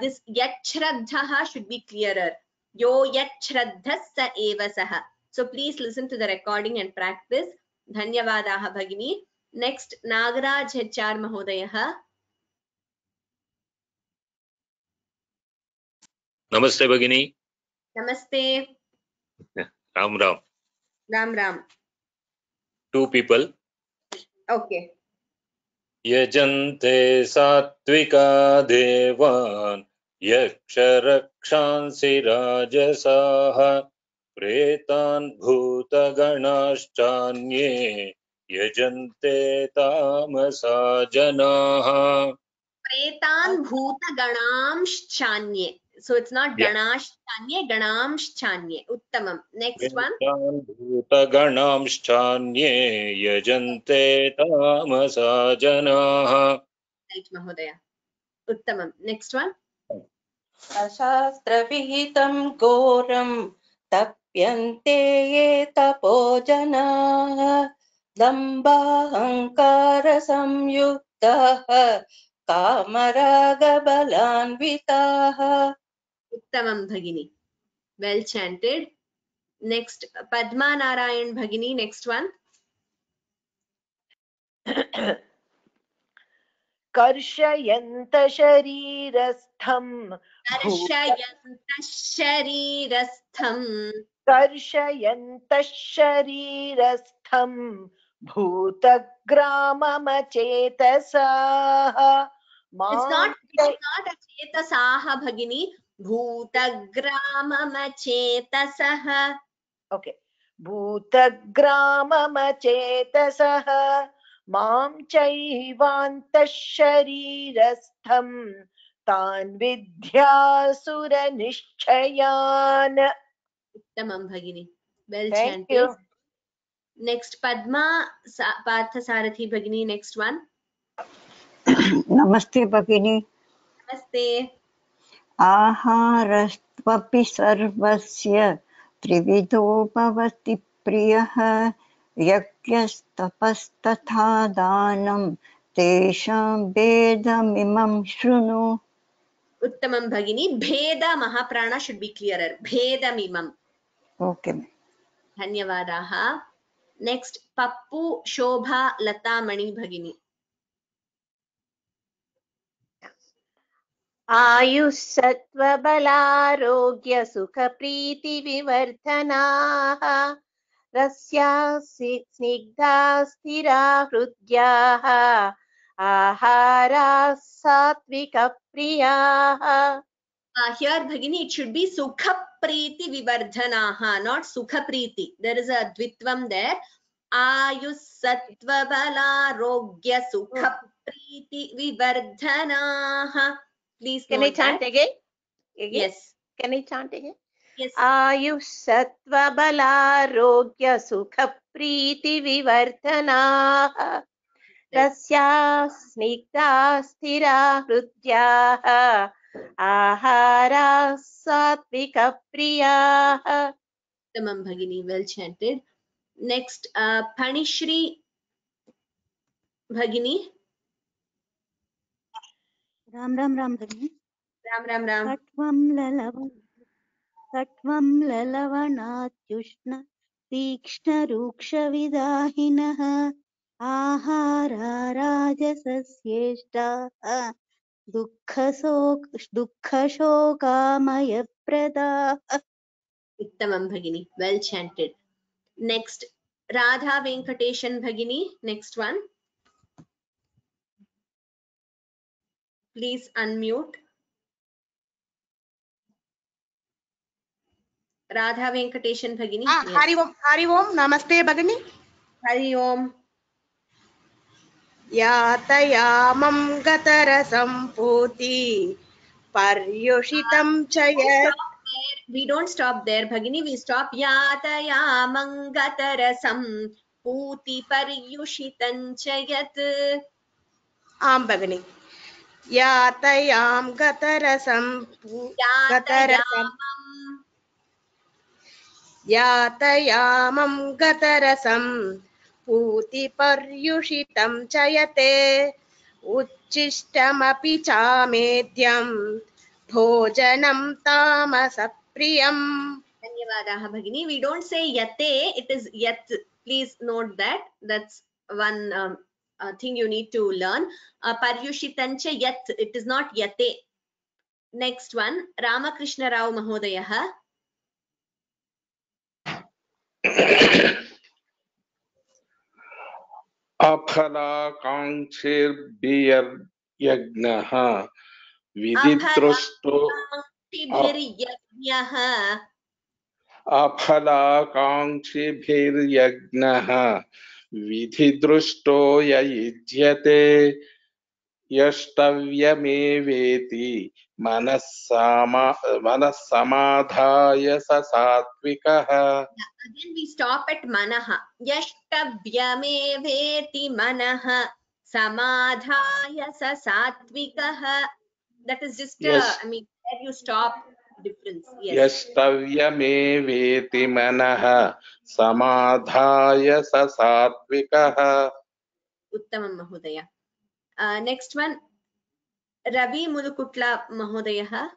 This yat shraddha should be clearer. Yo yat shraddha sa eva saha. So please listen to the recording and practice. Dhanyavadaha Bhagini. Next, Nagaraj HR Mahodayah. Namaste Bhagini. Namaste. Ram Ram. Ram Ram. Two people. Okay. Yajante Satvika Devan Yaksharakshansi Rajasaha Pretan Bhuta Ganashchanye Yajante Tamasa Janaha. Pretan Bhuta Ganamshchanye. So it's not Ganashchanye, Ganamshchanye. Uttamam. Next one. Pretan Bhuta Ganamshchanye Yajante Tamasa Janaha. Right, Mahodaya. Uttamam. Next one. अशास्त्रविहितं घोरं तप्यन्ते ये तपोजनाः दम्भाहङ्कारसंयुक्ताः कामरागबलान्विताः. Uttamam Bhagini. Well chanted. Next, Padma Narayan Bhagini. Next one. कर्षयन्त शरीरस्थं कर्षयन्त शरीरस्थं भूतग्राममचेतसाः It's not a chetasaha Bhagini. Bhutagramamachetasaha. Okay. भूतग्राममचेतसः मां चैवान्तः शरीरस्थं तान् विद्यासुरनिश्चयान्. Uttamam Bhagini. Well Thank chanted. you. Next, Padma Parthasarathi Bhagini. Next one. नमस्ते भगिनी. Namaste. आहारस्त्वपि सर्वस्य त्रिविधो भवति प्रियः यज्ञस्तपस्तथा दानं तेषां भेदमिमं शृणु. Uttamam Bhagini. Bheda Mahaprana should be clearer. Bhedamimam. Okay. Dhanyavadaha. Next, Pappu Shobha Lata Mani Bhagini. आयुस्सत्त्वबलारोग्य सुखप्रीतिविवर्धनाः रस्याः स्निग्धा स्थिरा हृद्याः आहाराः सात्विकप्रियाः. Here Bhagini, it should be Sukha Priti Vivardhanaha, not Sukha Priti. There is a Dvitvam there. Ayus Sattva Bala Rogya Sukha Priti Vivardhanaha. Please Can I note chant that. again? Yes. Can I chant again? Yes. आयुस्सत्त्वबलारोग्य सुखप्रीतिविवर्धनाः रस्याः स्निग्धा स्थिरा हृद्याः आहाराः सात्विकप्रियाः. Tamam Bhagini, well chanted. Next, Panishri Bhagini. Ram Ram Ram भगिनी. Ram Ram Ram. कट्वं ललवणात्युष्ण तीक्ष्णरूक्षविदाहिनः आहारा राजसस्येष्टाः दुःखशोकामयप्रदाः. Uttamam Bhagini, well chanted. Next, Radha Venkateshan Bhagini. Next one. Please unmute. Radha Venkateshan Bhagini. Yes. Hari Om, Namaste Bhagini. Hari Om. Yatayamam gatarasam puti paryushitam chayat. We don't stop there, Bhagini. We stop Yatayamam gatarasam puti paryushitam chayat. Bhagini. Yatayam gatarasam gatarasam यातयामं गतरसं पूतिपर्युषितं च यते उच्छिष्टमपि चामेद्यं भोजनं तामसप्रियम्. धन्यवादाः भगिनी. We don't say yate, it is yat. Please note that. That's one thing you need to learn. Paryushitancha yat, it is not yate. Next one, Ramakrishna Rao Mahodayah. अफलाकाङ्क्षिर्भिर्यज्ञः विधिदृष्टो अफलाकाङ्क्षिभिर्यज्ञः विधिदृष्टो य युज्यते यष्टव्यमेवेति मनस्समाधाय स सात्विकः. Again we stop at manaha. Yashtavyameveti manaha samadhaya sa satvikaha. That is just Yes. I mean, where you stop difference. Yes. यष्टव्यमेवेति मनः समाधाय स सात्विकः. Uttamam Mahodaya. Next one, Ravi Mulukutla Mahodayah.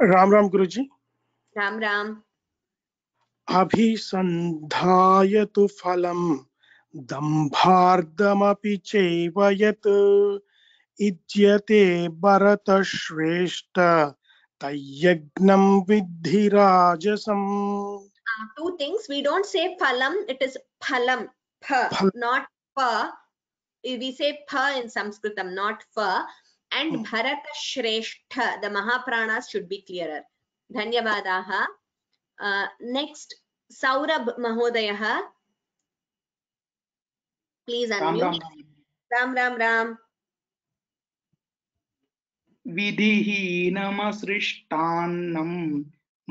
Ram Ram guruji. Ram Ram. अभिसन्धायतु फलं दम्भार्धमपि चैव यत् इज्यते भरतश्रेष्ठ तयज्ञं विद्धि राजसम्. Two things. We don't say phalam, it is phalam. Pha, not pha. We say pha in Sanskritam, not pha. And Bharata Shrestha, the Mahapranas should be clearer. Dhanyavadaha. Next, Saurabh Mahodayah. Please unmute. Ram Ram Ram. विधिहीनमसृष्टान्नं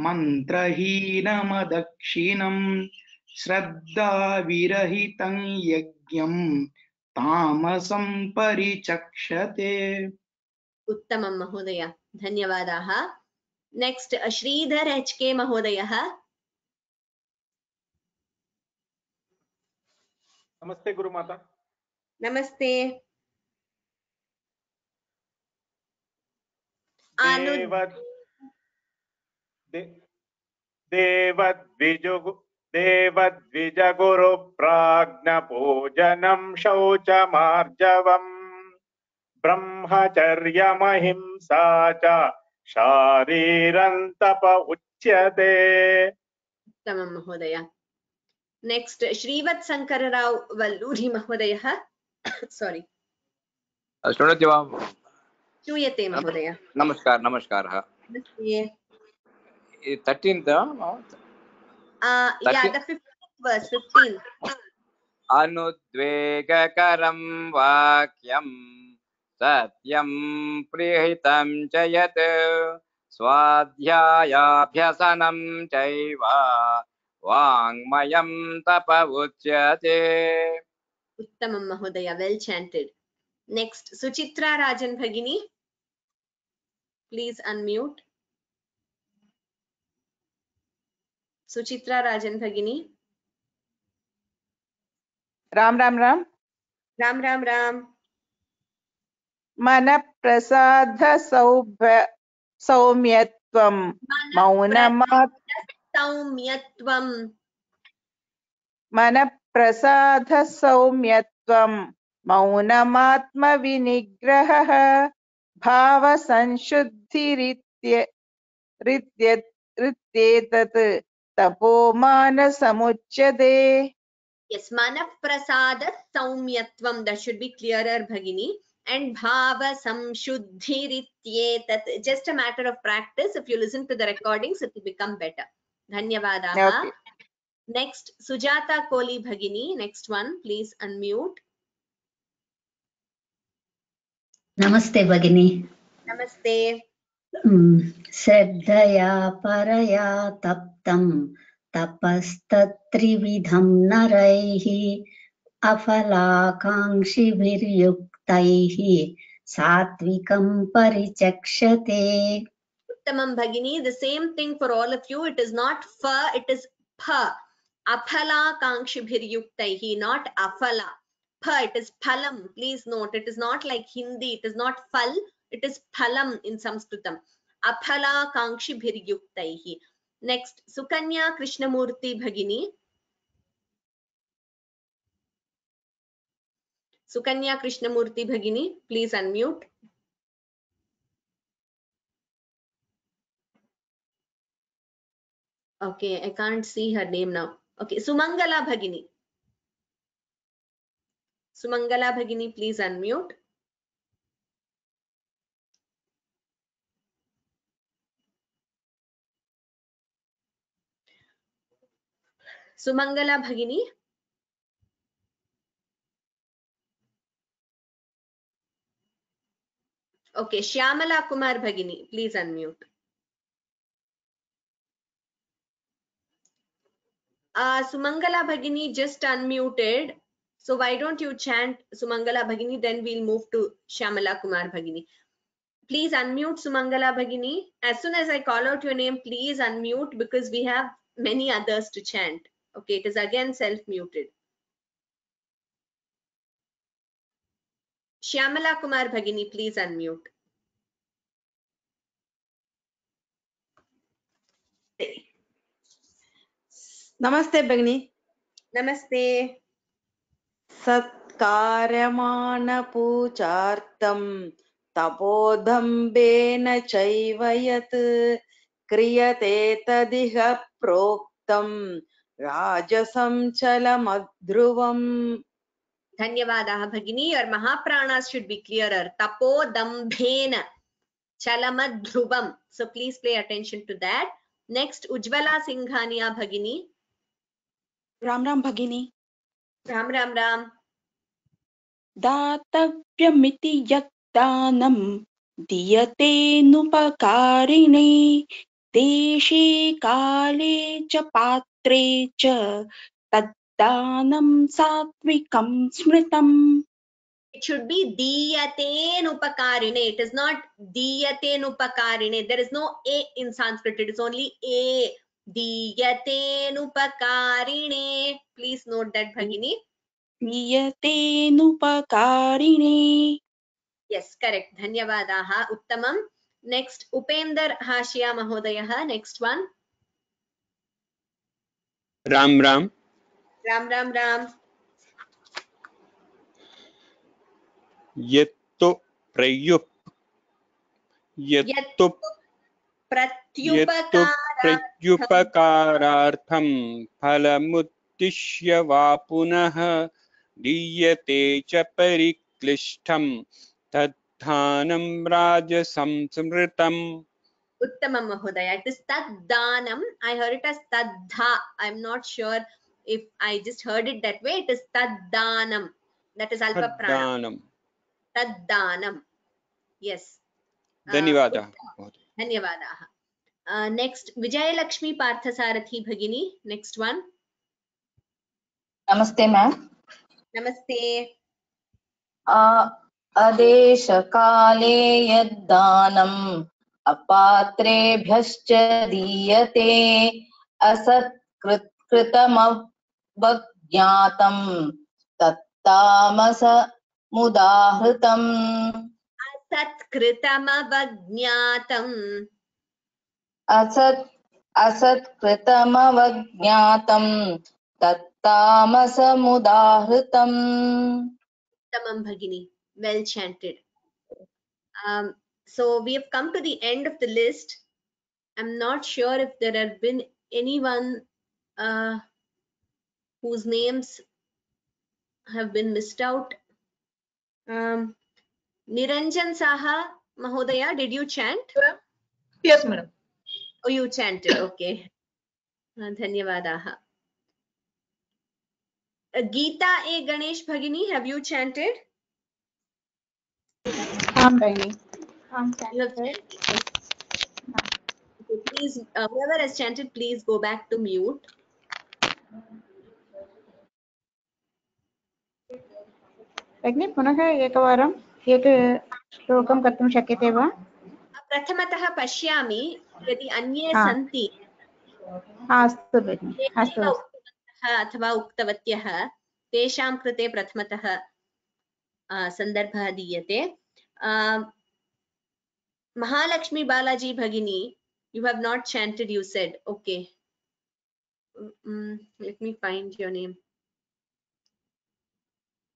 मन्त्रहीनमदक्षिणं श्रद्धाविरहितं यज्ञं तामसं परिचक्षते. Uttamam Mahodaya. Dhanyavadaha. Next, Sridhar HK Mahodayah. नमस्ते गुरु माता. Namaste. देवद्विजगुरु प्राज्ञपूजनं शौचमार्जवम् ब्रह्मचर्यमहिंसा च शारीरं तप उच्यते. Uttamam Mahodaya. Next, Shrivat Sankara Rao Valluri Mahodayah. Sorry. शृणोति वा? Shuyate Mahodaya. नमस्कारः. Namaste. 13th. Yeah, the 15th verse, 15. अनुद्वेगकरं वाक्यं सत्यं प्रीहितं च यत् स्वाध्यायाभ्यसनं चैव वाङ्मयं तप उच्यते. Uttamam Mahodaya, well chanted. Next, Suchitra Rajan Bhagini. Please unmute. Suchitra Rajan Bhagini. Ram Ram Ram. Ram Ram Ram. Mann Prasad सौम्यत्वं Saumyatvam. मन प्रसाद सौम्यत्वं मौनमात्मविनिग्रहः भावसंशुद्धिरित्येतत् तपोमानसमुच्यते. Yes, Mana Prasada Saumyatvam. That should be clearer, Bhagini. And Bhava Samshuddhirityetat. Just a matter of practice. If you listen to the recordings, it will become better. Dhanyavadaha. Okay. Next, Sujata Koli Bhagini. Next one, please unmute. Namaste Bhagini. Namaste. Shraddhaya paraya taptam tapastatrividham naraihi afalakankshiviryuktaihi satvikam parichakshate. Uttamam Bhagini. The same thing for all of you. It is not fa, it is pa. Aphala Kankshibhiryuktaihi, not afala. Pa, it is phalam. Please note, it is not like Hindi. It is not phal, it is phalam in Sanskritam. Aphala Kankshibhiryuktaihi. Next, Sukanya Krishnamurti Bhagini. Sukanya Krishnamurti Bhagini, please unmute. Okay, I can't see her name now. Okay, Sumangala Bhagini. Sumangala Bhagini, please unmute. Sumangala Bhagini. Okay, Shyamala Kumar Bhagini, please unmute. Sumangala Bhagini just unmuted. So why don't you chant Sumangala Bhagini, then we'll move to Shyamala Kumar Bhagini. Please unmute Sumangala Bhagini. As soon as I call out your name, please unmute because we have many others to chant. Okay, it is again self-muted. Shyamala Kumar Bhagini, please unmute. Namaste Bhagini. Namaste. Satkaryamanapoochartam tapodhambena chaiva yat kriyate tadiha proktam rajasam chalamadhruvam. Dhanyavadaha Bhagini. Your Mahapranas should be clearer. Tapodambhena chalamadhruvam. So please pay attention to that. Next, Ujjvala Singhania Bhagini. Ram Ram Bhagini. Ram Ram Ram. दातव्यमिति यद्दानं दीयते नुपकारिणे देशे काले च पात्रे च तद्दानं सात्विकं स्मृतम्. It should be diyate nupakarine. It is not diyate nupakarine. There is no a in Sanskrit. It is only a. Diyate nupakarine. Please note that Bhagini. दीयते नुपकारिणे. Yes, correct. Dhanyavadaha. Uttamam. Next, Upendar Hashia Mahodayah. Next one. Ram Ram. Ram Ram Ram. Yetto pratyupakarartham phalamuddishya va punah diyate cha pariklishtam tadhanam rajasam smritam. Uttamam Mahodaya. It is Taddanam. I heard it as Taddha. I'm not sure if I just heard it that way. It is Taddanam. That is Alpa Prana. Taddanam. Yes. Dhanyavadaha. Dhanyavadaha. Next, Vijayalakshmi Parthasarathi Bhagini. Next one. Namaste, ma'am. Namaste. Adesha kale yaddanam apatrebhyascha diyate asat kritam avagyatam tattamasa mudahritam. Asat kritam avagyatam. Asat kritam avagyatam tattamasa mudahritam. Uttamam Bhagini. Well chanted. So we have come to the end of the list. I'm not sure if there have been anyone whose names have been missed out. Niranjan Saha Mahodaya, did you chant? Yes, madam. Oh, you chanted. Okay. Dhanyavadaha. Geeta A. Ganesh Bhagini, have you chanted? Bhagini. You have chanted. Okay, please, whoever has chanted, please go back to mute. भगिनी पुनः एकवारम् एक श्लोकं कर्तुं शक्यते वा? प्रथमतः पश्यामि यदि अन्ये सन्ति अस्तु भगिनि अस्तु उक्तवन्तः अथवा उक्तवत्यः तेषां कृते प्रथमतः सन्दर्भः दीयते Mahalakshmi Balaji Bhagini, you have not chanted, you said. Okay. Let me find your name.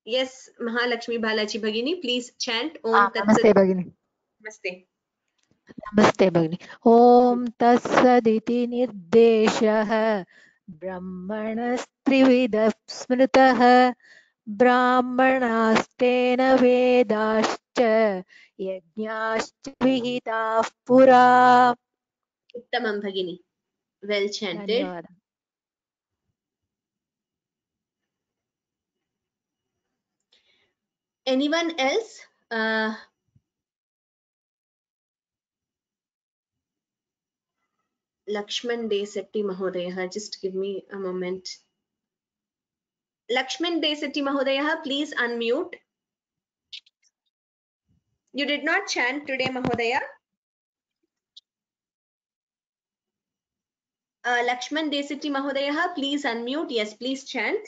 Yes, Mahalakshmi Balaji Bhagini, please chant Om Tat Namaste Bhagini. Namaste. Namaste Bhagini. Om Tat Saditi Nirdeshah Brahmanastrividha Smritah Brahmanastena Vedascha Yajnascha Vihitah Pura. Uttamam Bhagini. Well chanted. Dhanyawad. Anyone else? Lakshman Desetti Mahodaya, just give me a moment. Lakshman Desetti Mahodaya, please unmute. You did not chant today, Mahodaya? Lakshman Desetti Mahodaya, please unmute. Yes, please chant.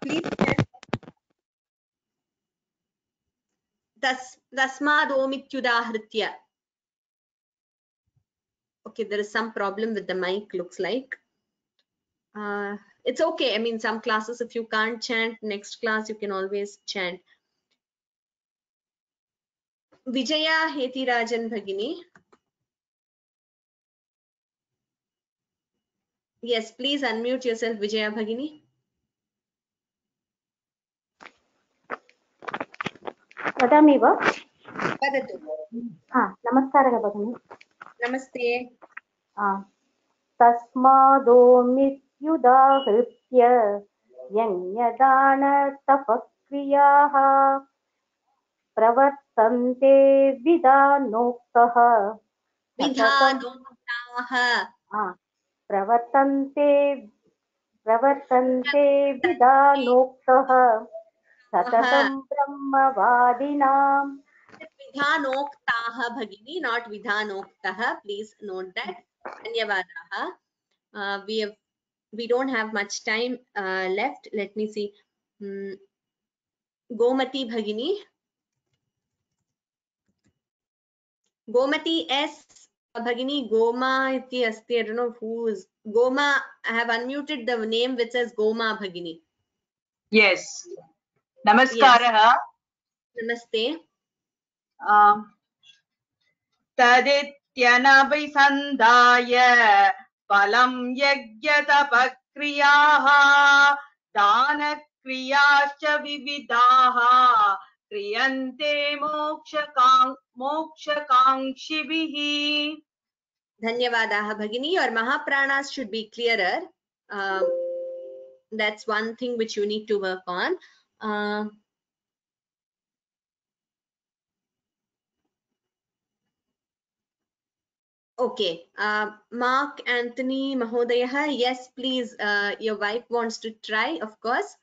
Please chant. Tasmadomityudahritya. Okay, there is some problem with the mic, looks like. It's okay. I mean, some classes, if you can't chant, next class you can always chant. Vijaya Hetirajan Bhagini. Yes, please unmute yourself, Vijaya Bhagini. वदामि वा? वदतु। नमस्कारः भगिनि। नमस्ते। तस्मादोमित्युदाहृत्य यज्ञदानतपक्रियाः प्रवर्तन्ते विधानोक्तः प्रवर्तन्ते विधानोक्तः सततं ब्रह्मवादिनाम्. Vidhanoktaha Bhagini, not Vidhanoktaha. Please note that. Dhanyavadaha. We don't have much time left. Let me see. Gomati Bhagini. Gomati S. Bhagini, Goma iti asti. I don't know who is Goma. I have unmuted the name which says Goma Bhagini. Yes. Namaskaraha. Yes. Namaste. तदित्यनभिसन्धाय फलं यज्ञतपक्रियाः दानक्रियाश्च विविधाः क्रियन्ते मोक्षकाङ्क्षिभिः. Dhanyavadaha Bhagini. Your Mahapranas should be clearer. That's one thing which you need to work on. Okay, Mark Anthony Mahodaya, yes, please. Your wife wants to try, of course.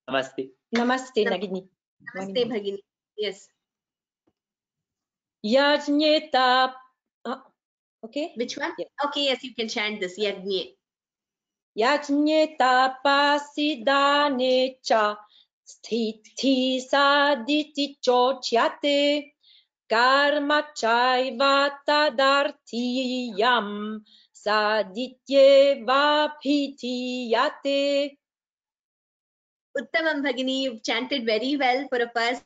Namaste. Namaste, Nagini. Namaste, Bhagini. Yes. Yajñeta. Okay. Which one? Yeah. Okay, yes, you can chant this. Yajñe. Yajñeta pasidane cha sthiti saditi chochyate karma chaiva tadartiyam saditye vapitiyate. Uttamam Bhagini, you've chanted very well for a first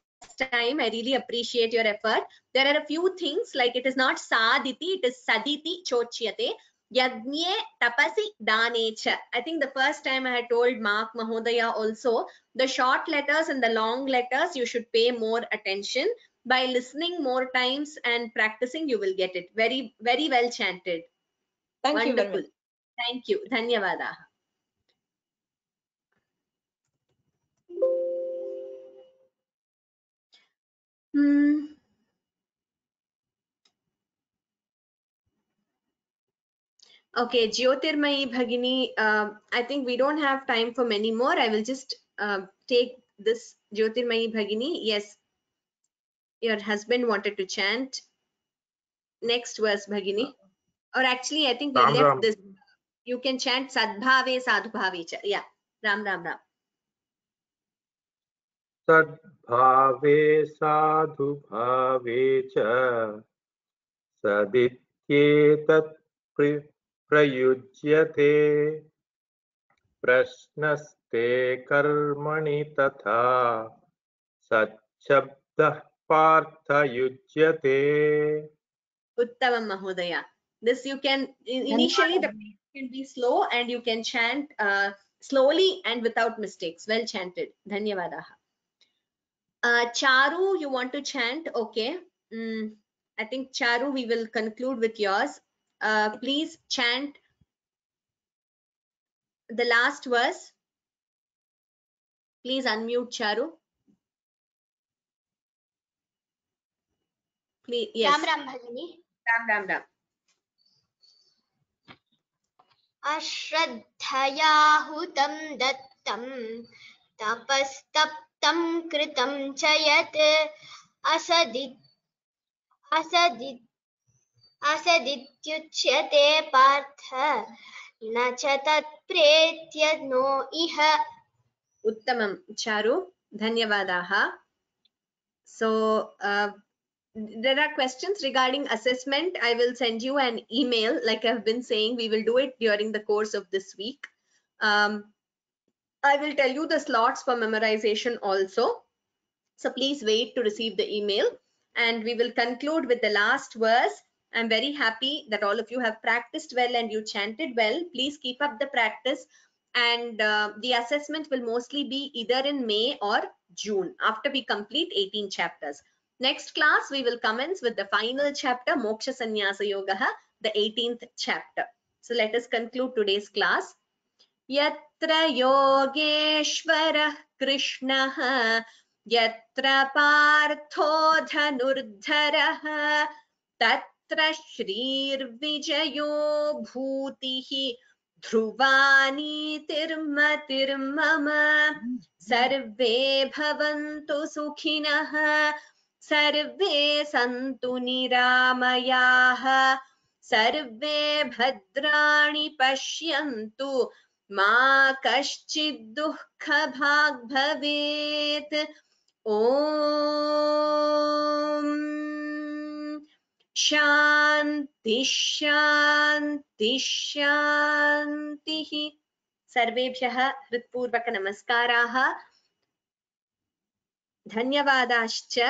time. I really appreciate your effort. There are a few things like it is not saditi, it is saditi chochyate. Yajñe tapasi danecha. I think the first time I had told Mark Mahodaya also, the short letters and the long letters, you should pay more attention. By listening more times and practicing, you will get it. Very, very well chanted. Thank you very Wonderful. much. Thank you. Dhanyavada. Okay, Jyotirmayi Bhagini, I think we don't have time for many more. I will just take this, Jyotirmayi Bhagini. Yes, your husband wanted to chant. Next verse, Bhagini. Or actually, I think we Ram left Ram. this. You can chant Sadbhave Sadhubhave cha. Yeah, Ram Ram Ram. Sadbhave sadhubhave cha sadityetat prayujyate prashnaste karmani tatha sachabdah partha yujyate. Uttavam Mahodaya. This you can, initially the pace can be slow and you can chant slowly and without mistakes. Well chanted. Dhanyavadaha. Charu, you want to chant? Okay. I think Charu, we will conclude with yours. Please chant the last verse. Please unmute Charu. Please, yes. Ram Ram Bhagini. Ram Ram Ram. अश्रद्धया हुतं दत्तं तपस्तप्तं कृतं च यत् असदित्युच्यते पार्थ न च तत्प्रेत्य नो इह. Uttamam, Charu. Dhanyavadaha. So, there are questions regarding assessment. I will send you an email. Like I've been saying, we will do it during the course of this week. I will tell you the slots for memorization also. So please wait to receive the email. And we will conclude with the last verse. I'm very happy that all of you have practiced well and you chanted well. Please keep up the practice. And the assessment will mostly be either in May or June after we complete 18 chapters. Next class, we will commence with the final chapter, Moksha Sannyasa Yogaha, the 18th chapter. So let us conclude today's class. Yatra Yogeshwara Krishnaha, Yatra Partho Dhanurdharaha, Tatra Shrir Vijayo Bhutihi, Dhruvani Tirmama, Sarve Bhavantu Sukhinaha, Sarve Santu Niramayaha, Sarve Bhadrani Pashyantu, Ma Kaschid Dukkha Bhag Bhavet. Om Shanti Shanti Shanti. Sarvebhyah Hritpurvaka Namaskaraha. Dhanyavadascha.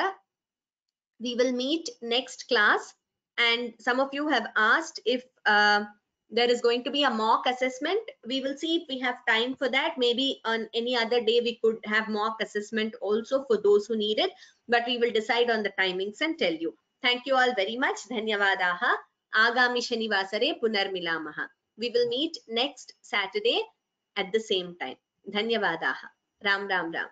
We will meet next class, and some of you have asked if there is going to be a mock assessment. We will see if we have time for that. Maybe on any other day we could have mock assessment also for those who need it, but we will decide on the timings and tell you. Thank you all very much. Dhanyavadaha. Agami Shanivasare Punarmilamaha. We will meet next Saturday at the same time. Dhanyavadaha. Ram Ram Ram.